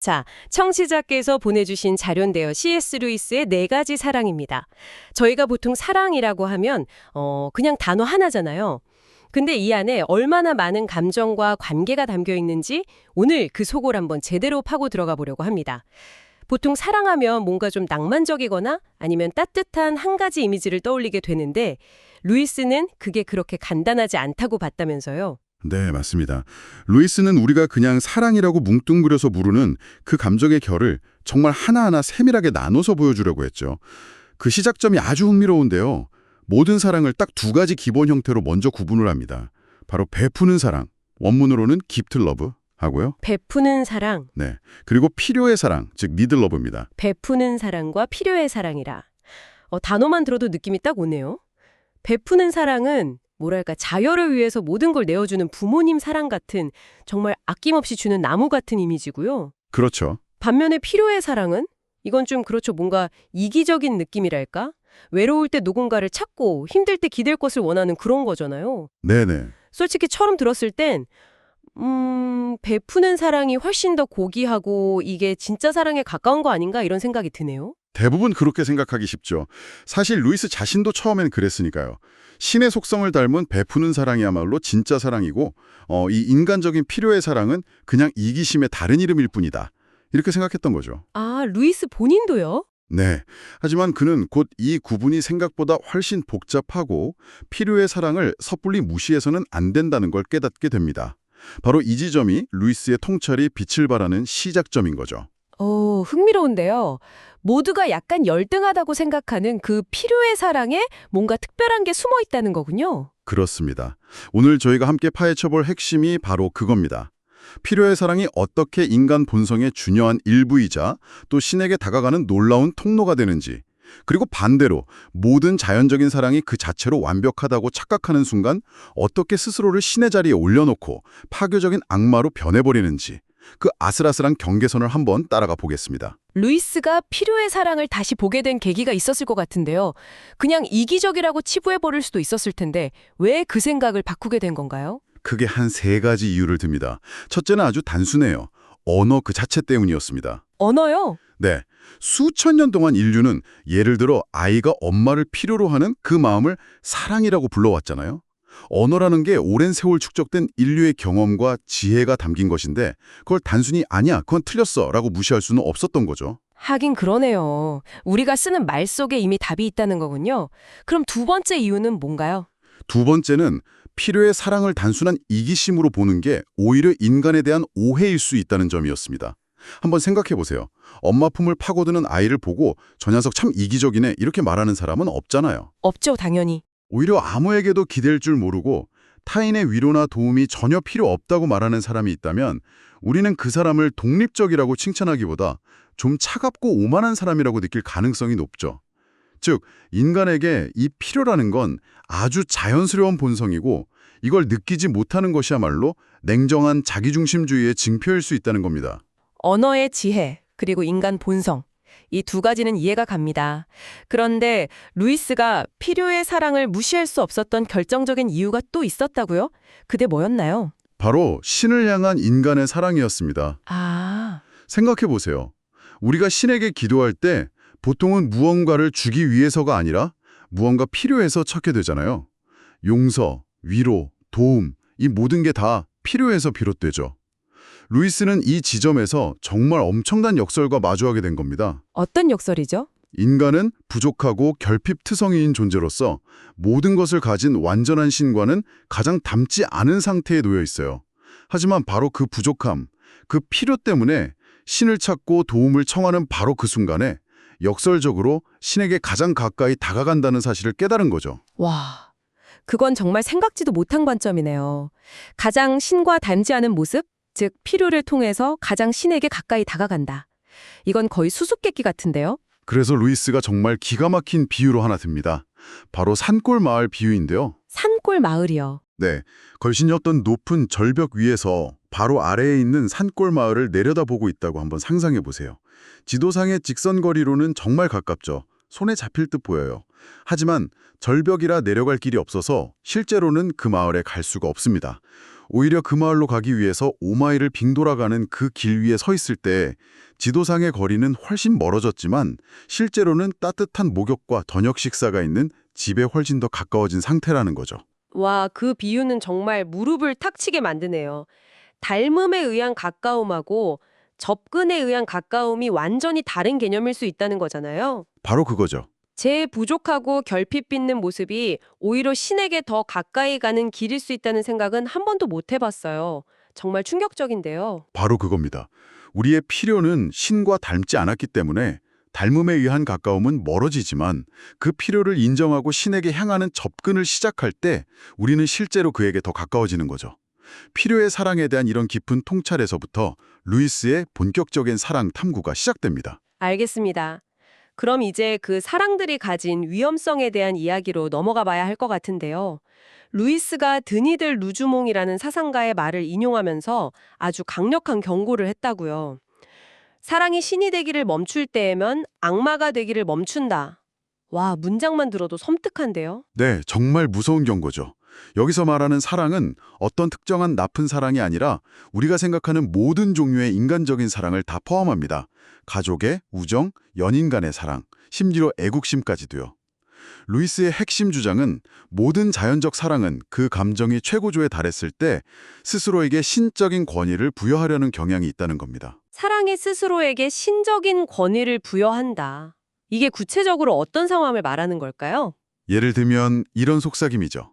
자, 청취자께서 보내주신 자료인데요. C.S. 루이스의 네 가지 사랑입니다. 저희가 보통 사랑이라고 하면 그냥 단어 하나잖아요. 근데 이 안에 얼마나 많은 감정과 관계가 담겨 있는지 오늘 그 속을 한번 제대로 파고 들어가 보려고 합니다. 보통 사랑하면 뭔가 좀 낭만적이거나 아니면 따뜻한 한 가지 이미지를 떠올리게 되는데 루이스는 그게 그렇게 간단하지 않다고 봤다면서요. 네, 맞습니다. 루이스는 우리가 그냥 사랑이라고 뭉뚱그려서 부르는 그 감정의 결을 정말 하나하나 세밀하게 나눠서 보여주려고 했죠. 그 시작점이 아주 흥미로운데요. 모든 사랑을 딱 두 가지 기본 형태로 먼저 구분을 합니다. 바로 베푸는 사랑, 원문으로는 gift love 하고요. 베푸는 사랑, 네, 그리고 필요의 사랑, 즉 need love입니다. 베푸는 사랑과 필요의 사랑이라. 단어만 들어도 느낌이 딱 오네요. 베푸는 사랑은 뭐랄까 자녀를 위해서 모든 걸 내어주는 부모님 사랑 같은 정말 아낌없이 주는 나무 같은 이미지고요. 그렇죠. 반면에 필요의 사랑은 이건 좀 그렇죠. 뭔가 이기적인 느낌이랄까? 외로울 때 누군가를 찾고 힘들 때 기댈 것을 원하는 그런 거잖아요. 네네. 솔직히 처음 들었을 땐 베푸는 사랑이 훨씬 더 고귀하고 이게 진짜 사랑에 가까운 거 아닌가 이런 생각이 드네요. 대부분 그렇게 생각하기 쉽죠. 사실 루이스 자신도 처음엔 그랬으니까요. 신의 속성을 닮은 베푸는 사랑이야말로 진짜 사랑이고 이 인간적인 필요의 사랑은 그냥 이기심의 다른 이름일 뿐이다. 이렇게 생각했던 거죠. 아, 루이스 본인도요? 네. 하지만 그는 곧 이 구분이 생각보다 훨씬 복잡하고 필요의 사랑을 섣불리 무시해서는 안 된다는 걸 깨닫게 됩니다. 바로 이 지점이 루이스의 통찰이 빛을 발하는 시작점인 거죠. 흥미로운데요. 모두가 약간 열등하다고 생각하는 그 필요의 사랑에 뭔가 특별한 게 숨어 있다는 거군요. 그렇습니다. 오늘 저희가 함께 파헤쳐볼 핵심이 바로 그겁니다. 필요의 사랑이 어떻게 인간 본성의 중요한 일부이자 또 신에게 다가가는 놀라운 통로가 되는지, 그리고 반대로 모든 자연적인 사랑이 그 자체로 완벽하다고 착각하는 순간 어떻게 스스로를 신의 자리에 올려놓고 파괴적인 악마로 변해버리는지, 그 아슬아슬한 경계선을 한번 따라가 보겠습니다. 루이스가 필요의 사랑을 다시 보게 된 계기가 있었을 것 같은데요. 그냥 이기적이라고 치부해버릴 수도 있었을 텐데 왜 그 생각을 바꾸게 된 건가요? 크게 한 세 가지 이유를 듭니다. 첫째는 아주 단순해요. 언어 그 자체 때문이었습니다. 언어요? 네, 수천 년 동안 인류는 예를 들어 아이가 엄마를 필요로 하는 그 마음을 사랑이라고 불러왔잖아요. 언어라는 게 오랜 세월 축적된 인류의 경험과 지혜가 담긴 것인데 그걸 단순히 아니야, 그건 틀렸어 라고 무시할 수는 없었던 거죠. 하긴 그러네요. 우리가 쓰는 말 속에 이미 답이 있다는 거군요. 그럼 두 번째 이유는 뭔가요? 두 번째는 필요의 사랑을 단순한 이기심으로 보는 게 오히려 인간에 대한 오해일 수 있다는 점이었습니다. 한번 생각해 보세요. 엄마 품을 파고드는 아이를 보고 저 녀석 참 이기적이네 이렇게 말하는 사람은 없잖아요. 없죠, 당연히. 오히려 아무에게도 기댈 줄 모르고 타인의 위로나 도움이 전혀 필요 없다고 말하는 사람이 있다면 우리는 그 사람을 독립적이라고 칭찬하기보다 좀 차갑고 오만한 사람이라고 느낄 가능성이 높죠. 즉, 인간에게 이 필요라는 건 아주 자연스러운 본성이고 이걸 느끼지 못하는 것이야말로 냉정한 자기중심주의의 징표일 수 있다는 겁니다. 언어의 지혜, 그리고 인간 본성. 이 두 가지는 이해가 갑니다. 그런데 루이스가 필요의 사랑을 무시할 수 없었던 결정적인 이유가 또 있었다고요? 그게 뭐였나요? 바로 신을 향한 인간의 사랑이었습니다. 아, 생각해 보세요. 우리가 신에게 기도할 때 보통은 무언가를 주기 위해서가 아니라 무언가 필요해서 찾게 되잖아요. 용서, 위로, 도움, 이 모든 게 다 필요해서 비롯되죠. 루이스는 이 지점에서 정말 엄청난 역설과 마주하게 된 겁니다. 어떤 역설이죠? 인간은 부족하고 결핍투성이인 존재로서 모든 것을 가진 완전한 신과는 가장 닮지 않은 상태에 놓여 있어요. 하지만 바로 그 부족함, 그 필요 때문에 신을 찾고 도움을 청하는 바로 그 순간에 역설적으로 신에게 가장 가까이 다가간다는 사실을 깨달은 거죠. 와, 그건 정말 생각지도 못한 관점이네요. 가장 신과 닮지 않은 모습, 즉 필요를 통해서 가장 신에게 가까이 다가간다. 이건 거의 수수께끼 같은데요? 그래서 루이스가 정말 기가 막힌 비유로 하나 듭니다. 바로 산골 마을 비유인데요. 산골 마을이요. 네, 걸신이었던 높은 절벽 위에서 바로 아래에 있는 산골 마을을 내려다보고 있다고 한번 상상해 보세요. 지도상의 직선거리로는 정말 가깝죠. 손에 잡힐 듯 보여요. 하지만 절벽이라 내려갈 길이 없어서 실제로는 그 마을에 갈 수가 없습니다. 오히려 그 마을로 가기 위해서 5마일을 빙 돌아가는 그 길 위에 서 있을 때 지도상의 거리는 훨씬 멀어졌지만 실제로는 따뜻한 목욕과 저녁 식사가 있는 집에 훨씬 더 가까워진 상태라는 거죠. 와, 그 비유는 정말 무릎을 탁 치게 만드네요. 닮음에 의한 가까움하고 접근에 의한 가까움이 완전히 다른 개념일 수 있다는 거잖아요. 바로 그거죠. 제 부족하고 결핍 빚는 모습이 오히려 신에게 더 가까이 가는 길일 수 있다는 생각은 한 번도 못 해봤어요. 정말 충격적인데요. 바로 그겁니다. 우리의 필요는 신과 닮지 않았기 때문에 닮음에 의한 가까움은 멀어지지만 그 필요를 인정하고 신에게 향하는 접근을 시작할 때 우리는 실제로 그에게 더 가까워지는 거죠. 필요의 사랑에 대한 이런 깊은 통찰에서부터 루이스의 본격적인 사랑 탐구가 시작됩니다. 알겠습니다. 그럼 이제 그 사랑들이 가진 위험성에 대한 이야기로 넘어가 봐야 할 것 같은데요. 루이스가 드니들 루주몽이라는 사상가의 말을 인용하면서 아주 강력한 경고를 했다고요. 사랑이 신이 되기를 멈출 때에면 악마가 되기를 멈춘다. 와, 문장만 들어도 섬뜩한데요. 네, 정말 무서운 경고죠. 여기서 말하는 사랑은 어떤 특정한 나쁜 사랑이 아니라 우리가 생각하는 모든 종류의 인간적인 사랑을 다 포함합니다. 가족의 우정, 연인 간의 사랑, 심지어 애국심까지도요. 루이스의 핵심 주장은 모든 자연적 사랑은 그 감정이 최고조에 달했을 때 스스로에게 신적인 권위를 부여하려는 경향이 있다는 겁니다. 사랑이 스스로에게 신적인 권위를 부여한다. 이게 구체적으로 어떤 상황을 말하는 걸까요? 예를 들면 이런 속삭임이죠.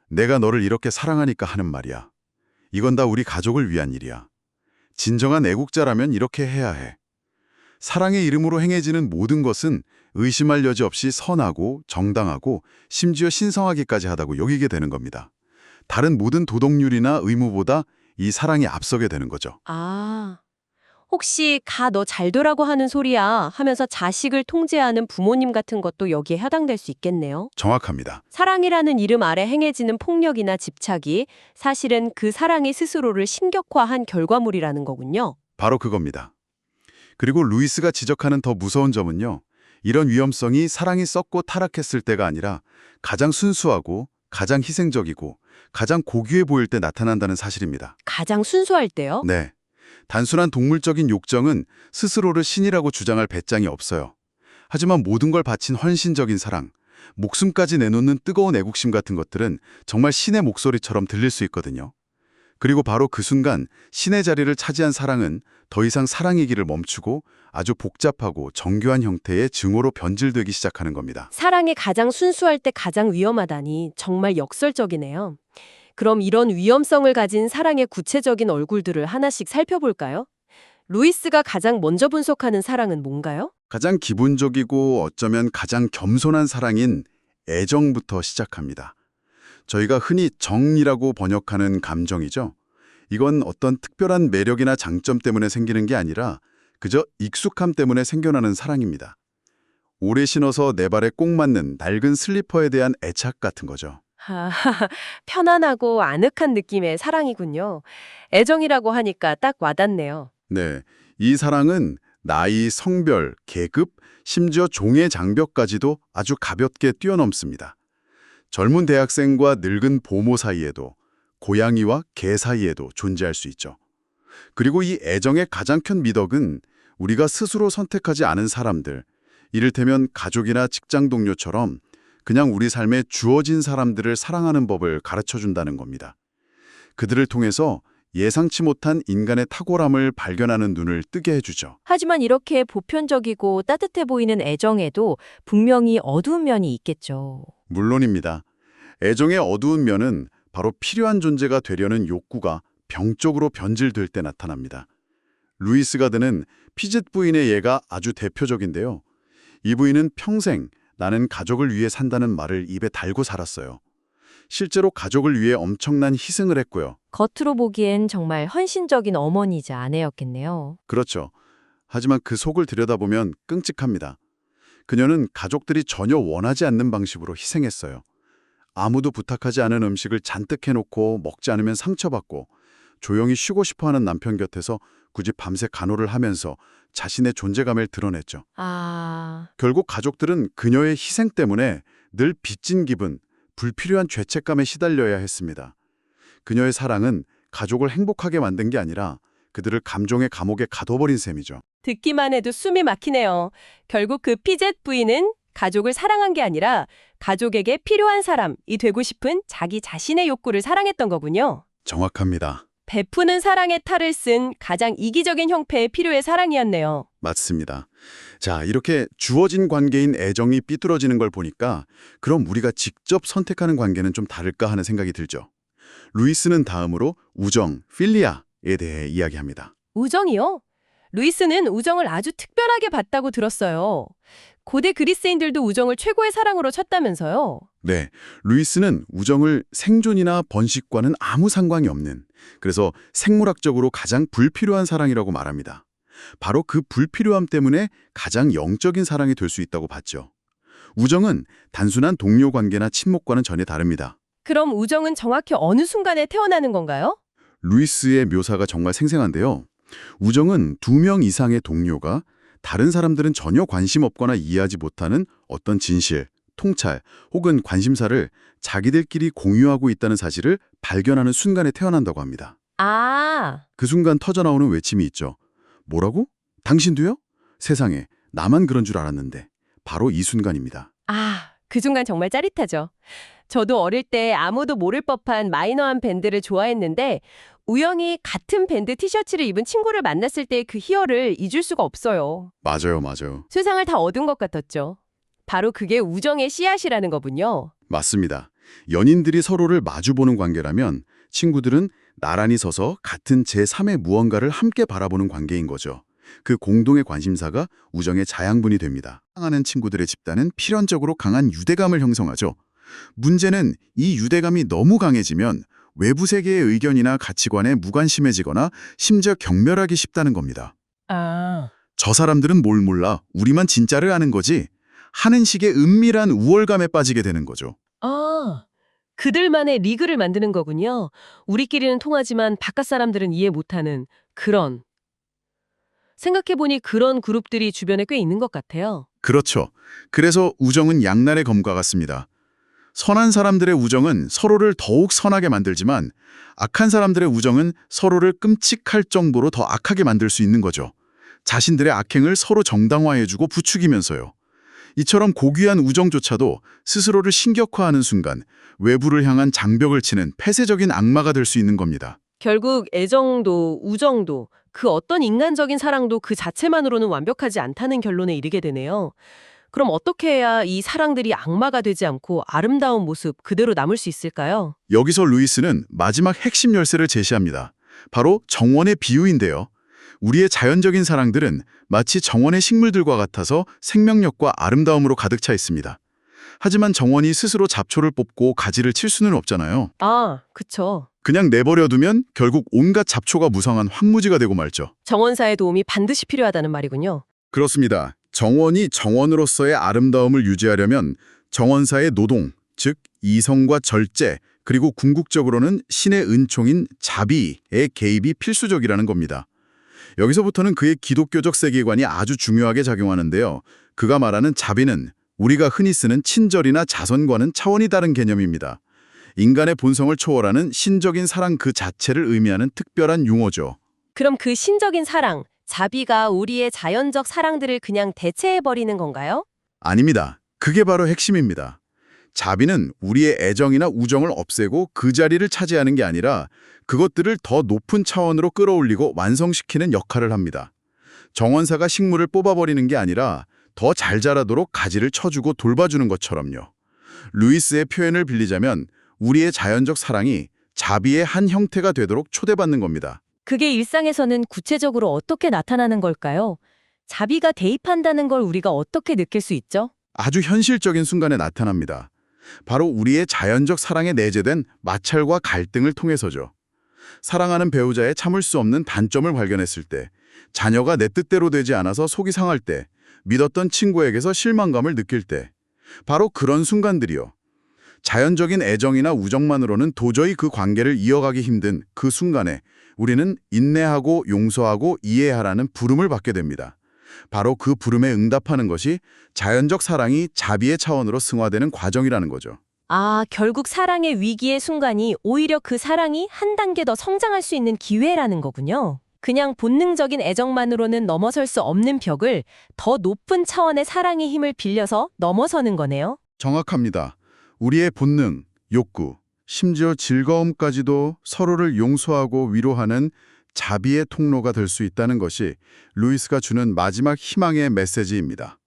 내가 너를 이렇게 사랑하니까 하는 말이야. 이건 다 우리 가족을 위한 일이야. 진정한 애국자라면 이렇게 해야 해. 사랑의 이름으로 행해지는 모든 것은 의심할 여지 없이 선하고 정당하고 심지어 신성하기까지 하다고 여기게 되는 겁니다. 다른 모든 도덕률이나 의무보다 이 사랑이 앞서게 되는 거죠. 아, 혹시 가 너 잘 되라고 하는 소리야 하면서 자식을 통제하는 부모님 같은 것도 여기에 해당될 수 있겠네요. 정확합니다. 사랑이라는 이름 아래 행해지는 폭력이나 집착이 사실은 그 사랑이 스스로를 신격화한 결과물이라는 거군요. 바로 그겁니다. 그리고 루이스가 지적하는 더 무서운 점은요. 이런 위험성이 사랑이 썩고 타락했을 때가 아니라 가장 순수하고 가장 희생적이고 가장 고귀해 보일 때 나타난다는 사실입니다. 가장 순수할 때요? 네. 단순한 동물적인 욕정은 스스로를 신이라고 주장할 배짱이 없어요. 하지만 모든 걸 바친 헌신적인 사랑, 목숨까지 내놓는 뜨거운 애국심 같은 것들은 정말 신의 목소리처럼 들릴 수 있거든요. 그리고 바로 그 순간 신의 자리를 차지한 사랑은 더 이상 사랑이기를 멈추고 아주 복잡하고 정교한 형태의 증오로 변질되기 시작하는 겁니다. 사랑이 가장 순수할 때 가장 위험하다니 정말 역설적이네요. 그럼 이런 위험성을 가진 사랑의 구체적인 얼굴들을 하나씩 살펴볼까요? 루이스가 가장 먼저 분석하는 사랑은 뭔가요? 가장 기본적이고 어쩌면 가장 겸손한 사랑인 애정부터 시작합니다. 저희가 흔히 정이라고 번역하는 감정이죠. 이건 어떤 특별한 매력이나 장점 때문에 생기는 게 아니라 그저 익숙함 때문에 생겨나는 사랑입니다. 오래 신어서 내 발에 꼭 맞는 낡은 슬리퍼에 대한 애착 같은 거죠. 아, 편안하고 아늑한 느낌의 사랑이군요. 애정이라고 하니까 딱 와닿네요. 네, 이 사랑은 나이, 성별, 계급, 심지어 종의 장벽까지도 아주 가볍게 뛰어넘습니다. 젊은 대학생과 늙은 보모 사이에도 고양이와 개 사이에도 존재할 수 있죠. 그리고 이 애정의 가장 큰 미덕은 우리가 스스로 선택하지 않은 사람들, 이를테면 가족이나 직장 동료처럼 그냥 우리 삶에 주어진 사람들을 사랑하는 법을 가르쳐준다는 겁니다. 그들을 통해서 예상치 못한 인간의 탁월함을 발견하는 눈을 뜨게 해주죠. 하지만 이렇게 보편적이고 따뜻해 보이는 애정에도 분명히 어두운 면이 있겠죠. 물론입니다. 애정의 어두운 면은 바로 필요한 존재가 되려는 욕구가 병적으로 변질될 때 나타납니다. 루이스 가드는 피젯 부인의 예가 아주 대표적인데요. 이 부인은 평생 나는 가족을 위해 산다는 말을 입에 달고 살았어요. 실제로 가족을 위해 엄청난 희생을 했고요. 겉으로 보기엔 정말 헌신적인 어머니이자 아내였겠네요. 그렇죠. 하지만 그 속을 들여다보면 끔찍합니다. 그녀는 가족들이 전혀 원하지 않는 방식으로 희생했어요. 아무도 부탁하지 않은 음식을 잔뜩 해놓고 먹지 않으면 상처받고 조용히 쉬고 싶어하는 남편 곁에서 굳이 밤새 간호를 하면서 자신의 존재감을 드러냈죠. 결국 가족들은 그녀의 희생 때문에 늘 빚진 기분, 불필요한 죄책감에 시달려야 했습니다. 그녀의 사랑은 가족을 행복하게 만든 게 아니라 그들을 감정의 감옥에 가둬버린 셈이죠. 듣기만 해도 숨이 막히네요. 결국 그 피젯 부인은 가족을 사랑한 게 아니라 가족에게 필요한 사람이 되고 싶은 자기 자신의 욕구를 사랑했던 거군요. 정확합니다. 베푸는 사랑의 탈을 쓴 가장 이기적인 형태의 필요의 사랑이었네요. 맞습니다. 자, 이렇게 주어진 관계인 애정이 삐뚤어지는 걸 보니까 그럼 우리가 직접 선택하는 관계는 좀 다를까 하는 생각이 들죠. 루이스는 다음으로 우정, 필리아에 대해 이야기합니다. 우정이요? 루이스는 우정을 아주 특별하게 봤다고 들었어요. 고대 그리스인들도 우정을 최고의 사랑으로 쳤다면서요. 네, 루이스는 우정을 생존이나 번식과는 아무 상관이 없는, 그래서 생물학적으로 가장 불필요한 사랑이라고 말합니다. 바로 그 불필요함 때문에 가장 영적인 사랑이 될 수 있다고 봤죠. 우정은 단순한 동료 관계나 친목과는 전혀 다릅니다. 그럼 우정은 정확히 어느 순간에 태어나는 건가요? 루이스의 묘사가 정말 생생한데요. 우정은 2명 이상의 동료가 다른 사람들은 전혀 관심 없거나 이해하지 못하는 어떤 진실, 통찰 혹은 관심사를 자기들끼리 공유하고 있다는 사실을 발견하는 순간에 태어난다고 합니다. 아, 그 순간 터져나오는 외침이 있죠. 뭐라고? 당신도요? 세상에, 나만 그런 줄 알았는데. 바로 이 순간입니다. 그 순간 정말 짜릿하죠. 저도 어릴 때 아무도 모를 법한 마이너한 밴드를 좋아했는데 우연히 같은 밴드 티셔츠를 입은 친구를 만났을 때 그 희열을 잊을 수가 없어요. 맞아요, 맞아요. 세상을 다 얻은 것 같았죠. 바로 그게 우정의 씨앗이라는 거군요. 맞습니다. 연인들이 서로를 마주보는 관계라면 친구들은 나란히 서서 같은 제3의 무언가를 함께 바라보는 관계인 거죠. 그 공동의 관심사가 우정의 자양분이 됩니다. 사랑하는 친구들의 집단은 필연적으로 강한 유대감을 형성하죠. 문제는 이 유대감이 너무 강해지면 외부 세계의 의견이나 가치관에 무관심해지거나 심지어 경멸하기 쉽다는 겁니다. 저 사람들은 뭘 몰라, 우리만 진짜를 아는 거지 하는 식의 은밀한 우월감에 빠지게 되는 거죠. 그들만의 리그를 만드는 거군요. 우리끼리는 통하지만 바깥 사람들은 이해 못하는 그런. 생각해보니 그런 그룹들이 주변에 꽤 있는 것 같아요. 그렇죠. 그래서 우정은 양날의 검과 같습니다. 선한 사람들의 우정은 서로를 더욱 선하게 만들지만 악한 사람들의 우정은 서로를 끔찍할 정도로 더 악하게 만들 수 있는 거죠. 자신들의 악행을 서로 정당화해주고 부추기면서요. 이처럼 고귀한 우정조차도 스스로를 신격화하는 순간 외부를 향한 장벽을 치는 폐쇄적인 악마가 될 수 있는 겁니다. 결국 애정도 우정도 그 어떤 인간적인 사랑도 그 자체만으로는 완벽하지 않다는 결론에 이르게 되네요. 그럼 어떻게 해야 이 사랑들이 악마가 되지 않고 아름다운 모습 그대로 남을 수 있을까요? 여기서 루이스는 마지막 핵심 열쇠를 제시합니다. 바로 정원의 비유인데요. 우리의 자연적인 사랑들은 마치 정원의 식물들과 같아서 생명력과 아름다움으로 가득 차 있습니다. 하지만 정원이 스스로 잡초를 뽑고 가지를 칠 수는 없잖아요. 그쵸. 그냥 내버려두면 결국 온갖 잡초가 무성한 황무지가 되고 말죠. 정원사의 도움이 반드시 필요하다는 말이군요. 그렇습니다. 정원이 정원으로서의 아름다움을 유지하려면 정원사의 노동, 즉 이성과 절제, 그리고 궁극적으로는 신의 은총인 자비의 개입이 필수적이라는 겁니다. 여기서부터는 그의 기독교적 세계관이 아주 중요하게 작용하는데요. 그가 말하는 자비는 우리가 흔히 쓰는 친절이나 자선과는 차원이 다른 개념입니다. 인간의 본성을 초월하는 신적인 사랑 그 자체를 의미하는 특별한 용어죠. 그럼 그 신적인 사랑, 자비가 우리의 자연적 사랑들을 그냥 대체해버리는 건가요? 아닙니다. 그게 바로 핵심입니다. 자비는 우리의 애정이나 우정을 없애고 그 자리를 차지하는 게 아니라 그것들을 더 높은 차원으로 끌어올리고 완성시키는 역할을 합니다. 정원사가 식물을 뽑아버리는 게 아니라 더 잘 자라도록 가지를 쳐주고 돌봐주는 것처럼요. 루이스의 표현을 빌리자면 우리의 자연적 사랑이 자비의 한 형태가 되도록 초대받는 겁니다. 그게 일상에서는 구체적으로 어떻게 나타나는 걸까요? 자비가 대입한다는 걸 우리가 어떻게 느낄 수 있죠? 아주 현실적인 순간에 나타납니다. 바로 우리의 자연적 사랑에 내재된 마찰과 갈등을 통해서죠. 사랑하는 배우자의 참을 수 없는 단점을 발견했을 때, 자녀가 내 뜻대로 되지 않아서 속이 상할 때, 믿었던 친구에게서 실망감을 느낄 때, 바로 그런 순간들이요. 자연적인 애정이나 우정만으로는 도저히 그 관계를 이어가기 힘든 그 순간에 우리는 인내하고 용서하고 이해하라는 부름을 받게 됩니다. 바로 그 부름에 응답하는 것이 자연적 사랑이 자비의 차원으로 승화되는 과정이라는 거죠. 아, 결국 사랑의 위기의 순간이 오히려 그 사랑이 한 단계 더 성장할 수 있는 기회라는 거군요. 그냥 본능적인 애정만으로는 넘어설 수 없는 벽을 더 높은 차원의 사랑의 힘을 빌려서 넘어서는 거네요. 정확합니다. 우리의 본능, 욕구, 심지어 즐거움까지도 서로를 용서하고 위로하는 자비의 통로가 될 수 있다는 것이 루이스가 주는 마지막 희망의 메시지입니다.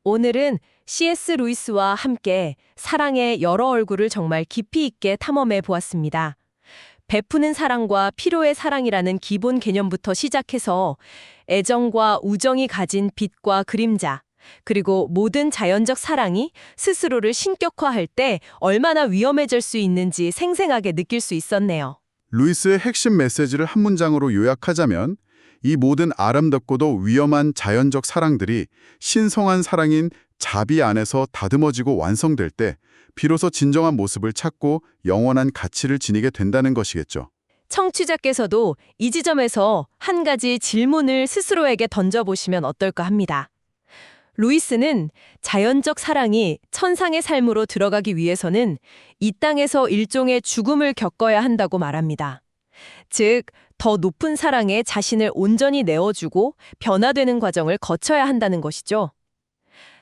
오늘은 C.S. 루이스와 함께 사랑의 여러 얼굴을 정말 깊이 있게 탐험해 보았습니다. 베푸는 사랑과 필요의 사랑이라는 기본 개념부터 시작해서 애정과 우정이 가진 빛과 그림자, 그리고 모든 자연적 사랑이 스스로를 신격화할 때 얼마나 위험해질 수 있는지 생생하게 느낄 수 있었네요. 루이스의 핵심 메시지를 한 문장으로 요약하자면 이 모든 아름답고도 위험한 자연적 사랑들이 신성한 사랑인 자비 안에서 다듬어지고 완성될 때 비로소 진정한 모습을 찾고 영원한 가치를 지니게 된다는 것이겠죠. 청취자께서도 이 지점에서 한 가지 질문을 스스로에게 던져보시면 어떨까 합니다. 루이스는 자연적 사랑이 천상의 삶으로 들어가기 위해서는 이 땅에서 일종의 죽음을 겪어야 한다고 말합니다. 즉, 더 높은 사랑에 자신을 온전히 내어주고 변화되는 과정을 거쳐야 한다는 것이죠.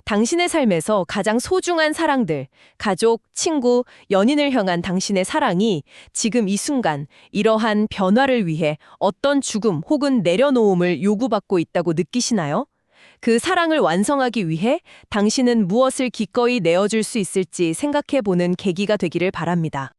당신의 삶에서 가장 소중한 사랑들, 가족, 친구, 연인을 향한 당신의 사랑이 지금 이 순간 이러한 변화를 위해 어떤 죽음 혹은 내려놓음을 요구받고 있다고 느끼시나요? 그 사랑을 완성하기 위해 당신은 무엇을 기꺼이 내어줄 수 있을지 생각해보는 계기가 되기를 바랍니다.